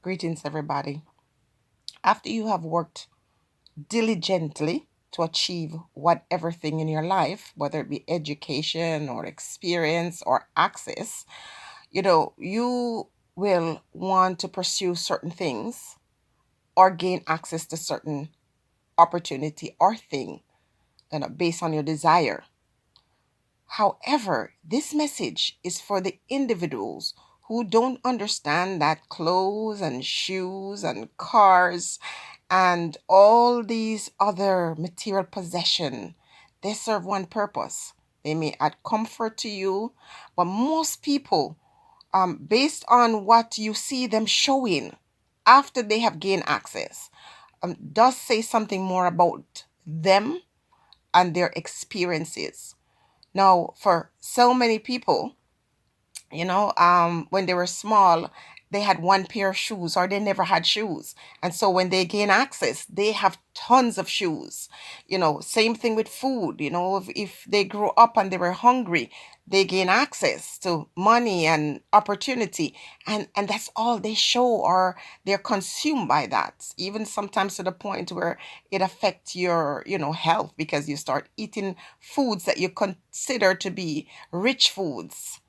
Greetings, everybody. After you have worked diligently to achieve whatever thing in your life, whether it be education or experience or access, you will want to pursue certain things or gain access to certain opportunity or thing, based on your desire. However, this message is for the individuals who don't understand that clothes and shoes and cars and all these other material possession, they serve one purpose. They may add comfort to you, but most people, based on what you see them showing after they have gained access, does say something more about them and their experiences. Now, for so many people, when they were small, they had one pair of shoes or they never had shoes. And so when they gain access, they have tons of shoes. Same thing with food. If they grew up and they were hungry, they gain access to money and opportunity. And that's all they show, or they're consumed by that. Even sometimes to the point where it affects your, health, because you start eating foods that you consider to be rich foods,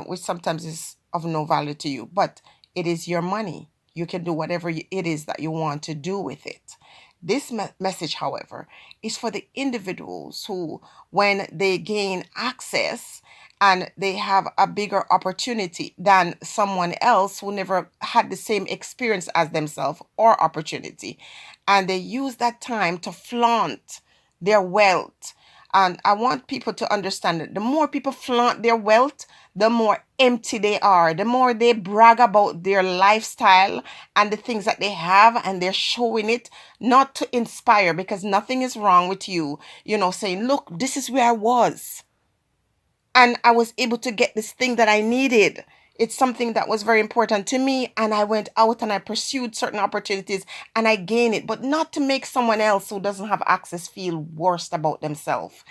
which sometimes is of no value to you, but it is your money. You can do whatever it is that you want to do with it. This message, however, is for the individuals who, when they gain access and they have a bigger opportunity than someone else who never had the same experience as themselves or opportunity, and they use that time to flaunt their wealth. And I want people to understand that the more people flaunt their wealth, the more empty they are, the more they brag about their lifestyle and the things that they have, and they're showing it not to inspire, because nothing is wrong with you, saying, look, this is where I was. And I was able to get this thing that I needed. It's something that was very important to me. And I went out and I pursued certain opportunities and I gained it, but not to make someone else who doesn't have access feel worse about themselves.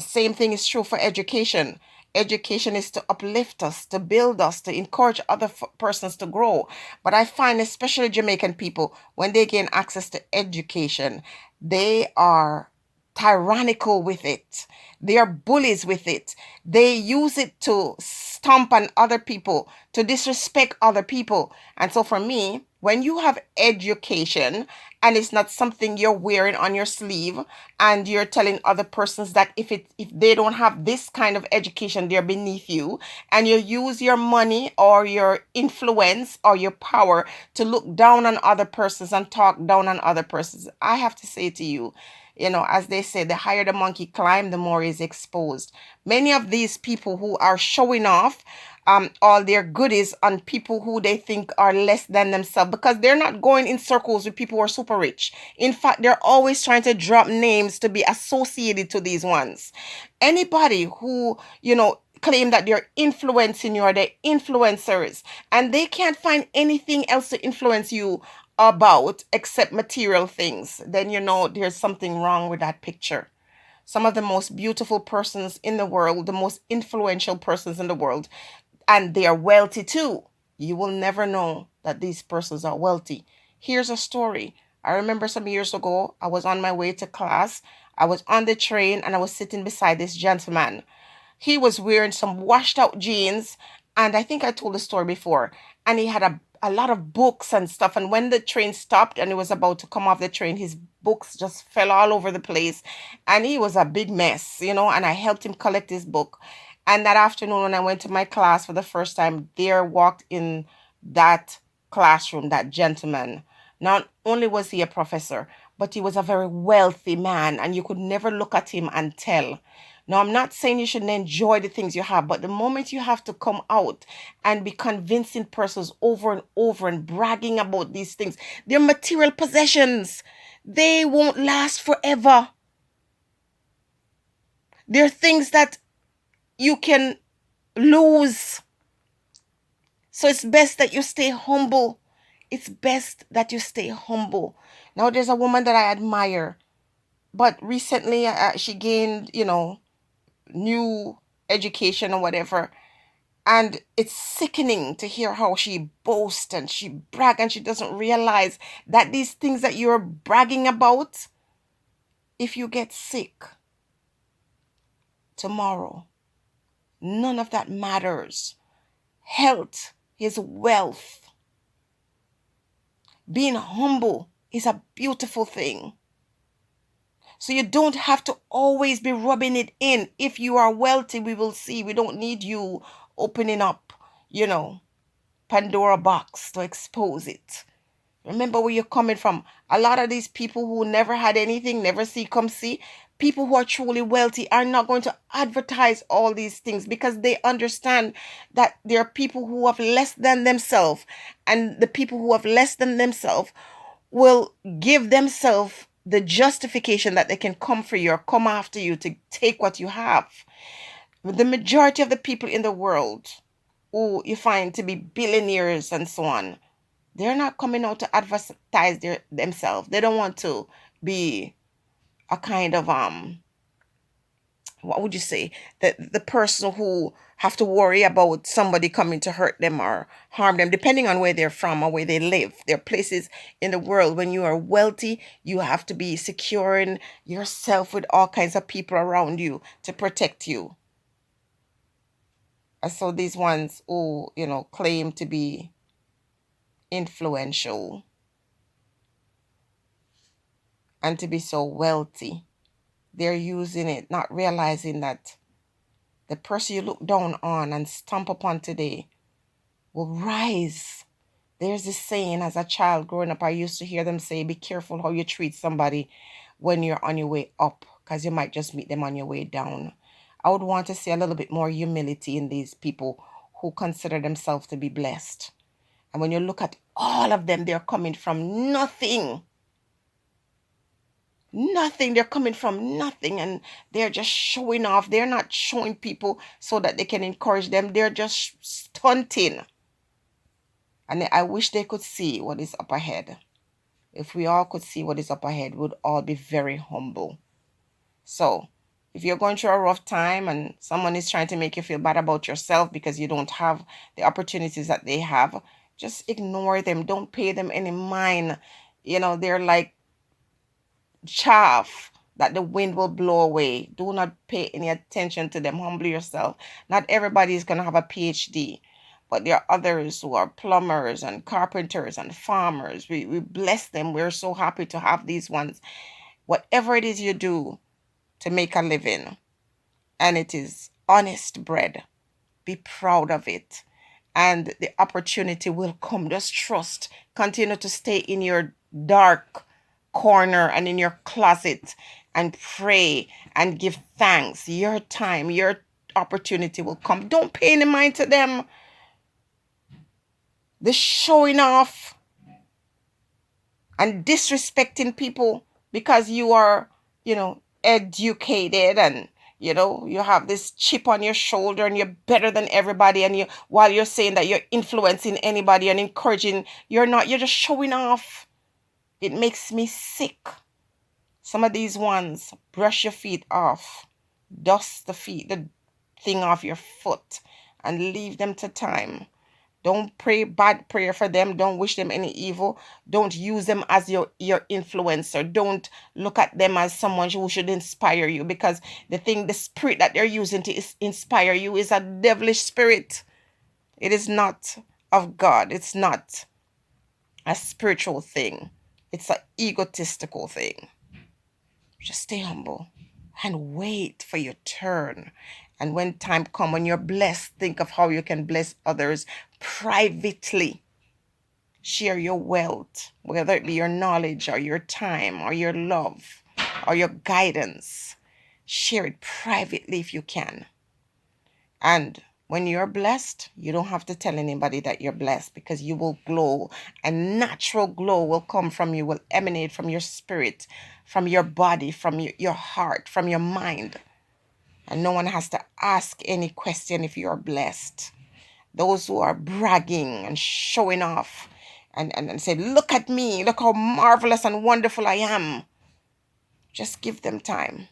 Same thing is true for education. Education is to uplift us, to build us, to encourage other persons to grow. But I find, especially Jamaican people, when they gain access to education, they are tyrannical with it. They are bullies with it. They use it to stomp on other people, to disrespect other people. And so for me, when you have education and it's not something you're wearing on your sleeve, and you're telling other persons that if they don't have this kind of education, they're beneath you, and you use your money or your influence or your power to look down on other persons and talk down on other persons, I have to say to you, as they say, the higher the monkey climb, the more is exposed. Many of these people who are showing off all their goodies on people who they think are less than themselves, because they're not going in circles with people who are super rich. In fact, they're always trying to drop names to be associated to these ones. Anybody who, claim that they're influencing you, or they're influencers, and they can't find anything else to influence you about except material things, then there's something wrong with that picture. Some of the most beautiful persons in the world, the most influential persons in the world, and they are wealthy too. You will never know that these persons are wealthy. Here's a story. I remember some years ago, I was on my way to class. I was on the train and I was sitting beside this gentleman. He was wearing some washed out jeans, and I think I told the story before. And he had a lot of books and stuff. And when the train stopped and he was about to come off the train, his books just fell all over the place. And he was a big mess, and I helped him collect his book. And that afternoon, when I went to my class for the first time, there walked in that classroom that gentleman. Not only was he a professor, but he was a very wealthy man, and you could never look at him and tell. Now, I'm not saying you shouldn't enjoy the things you have, but the moment you have to come out and be convincing persons over and over and bragging about these things, they're material possessions. They won't last forever. They're things that you can lose. So it's best that you stay humble. It's best that you stay humble. Now, there's a woman that I admire, but recently she gained, new education or whatever. And it's sickening to hear how she boasts and she brag, and she doesn't realize that these things that you're bragging about, if you get sick tomorrow, none of that matters. Health is wealth. Being humble is a beautiful thing. So you don't have to always be rubbing it in. If you are wealthy, we will see. We don't need you opening up, Pandora box to expose it. Remember where you're coming from. A lot of these people who never had anything, never see, come see, people who are truly wealthy are not going to advertise all these things because they understand that there are people who have less than themselves, and the people who have less than themselves will give themselves the justification that they can come for you or come after you to take what you have. The majority of the people in the world who you find to be billionaires and so on, they're not coming out to advertise themselves. They don't want to be a kind of what would you say, the person who have to worry about somebody coming to hurt them or harm them, depending on where they're from or where they live. There are places in the world when you are wealthy, you have to be securing yourself with all kinds of people around you to protect you. And so these ones who claim to be influential and to be so wealthy, they're using it, not realizing that the person you look down on and stomp upon today will rise. There's this saying, as a child growing up, I used to hear them say, be careful how you treat somebody when you're on your way up, because you might just meet them on your way down. I would want to see a little bit more humility in these people who consider themselves to be blessed. And when you look at all of them, they're coming from nothing. Nothing. They're coming from nothing, and they're just showing off. They're not showing people so that they can encourage them. They're just stunting. And I wish they could see what is up ahead. If we all could see what is up ahead, we'd all be very humble. So if you're going through a rough time and someone is trying to make you feel bad about yourself because you don't have the opportunities that they have, just ignore them. Don't pay them any mind. They're like chaff that the wind will blow away. Do not pay any attention to them. Humble yourself. Not everybody is going to have a PhD, but there are others who are plumbers and carpenters and farmers. We bless them. We're so happy to have these ones. Whatever it is you do to make a living, and it is honest bread, be proud of it. And the opportunity will come. Just trust. Continue to stay in your dark corner and in your closet and pray and give thanks. Your time, your opportunity will come. Don't pay any mind to them. The showing off and disrespecting people because you are, educated, and you have this chip on your shoulder and you're better than everybody, and while you're saying that you're influencing anybody and encouraging, you're not. You're just showing off. It makes me sick. Some of these ones, brush your feet off, dust the thing off your foot, and leave them to time. Don't pray bad prayer for them. Don't wish them any evil. Don't use them as your influencer. Don't look at them as someone who should inspire you, because the spirit that they're using to inspire you is a devilish spirit. It is not of God. It's not a spiritual thing. It's an egotistical thing. Just stay humble and wait for your turn. And when time comes, when you're blessed, think of how you can bless others privately. Share your wealth, whether it be your knowledge or your time or your love or your guidance. Share it privately if you can. And when you're blessed, you don't have to tell anybody that you're blessed, because you will glow. A natural glow will come from you, will emanate from your spirit, from your body, from your heart, from your mind. And no one has to ask any question if you're blessed. Those who are bragging and showing off and say, look at me, look how marvelous and wonderful I am. Just give them time.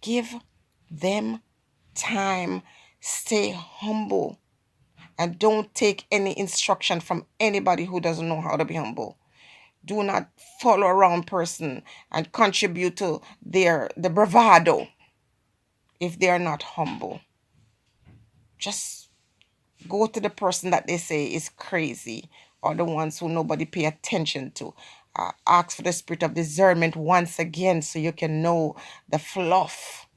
Give them time Stay humble and don't take any instruction from anybody who doesn't know how to be humble. Do not follow around person and contribute to the bravado if they are not humble. Just go to the person that they say is crazy, or the ones who nobody pay attention to. Ask for the spirit of discernment once again so you can know the fluff.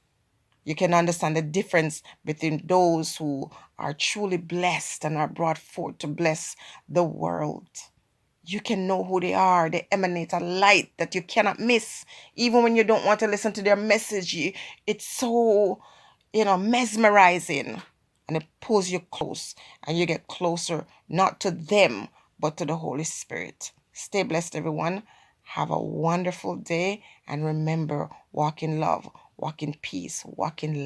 You can understand the difference between those who are truly blessed and are brought forth to bless the world. You can know who they are. They emanate a light that you cannot miss. Even when you don't want to listen to their message, it's so, mesmerizing. And it pulls you close. And you get closer, not to them, but to the Holy Spirit. Stay blessed, everyone. Have a wonderful day. And remember, walk in love, walk in peace, walk in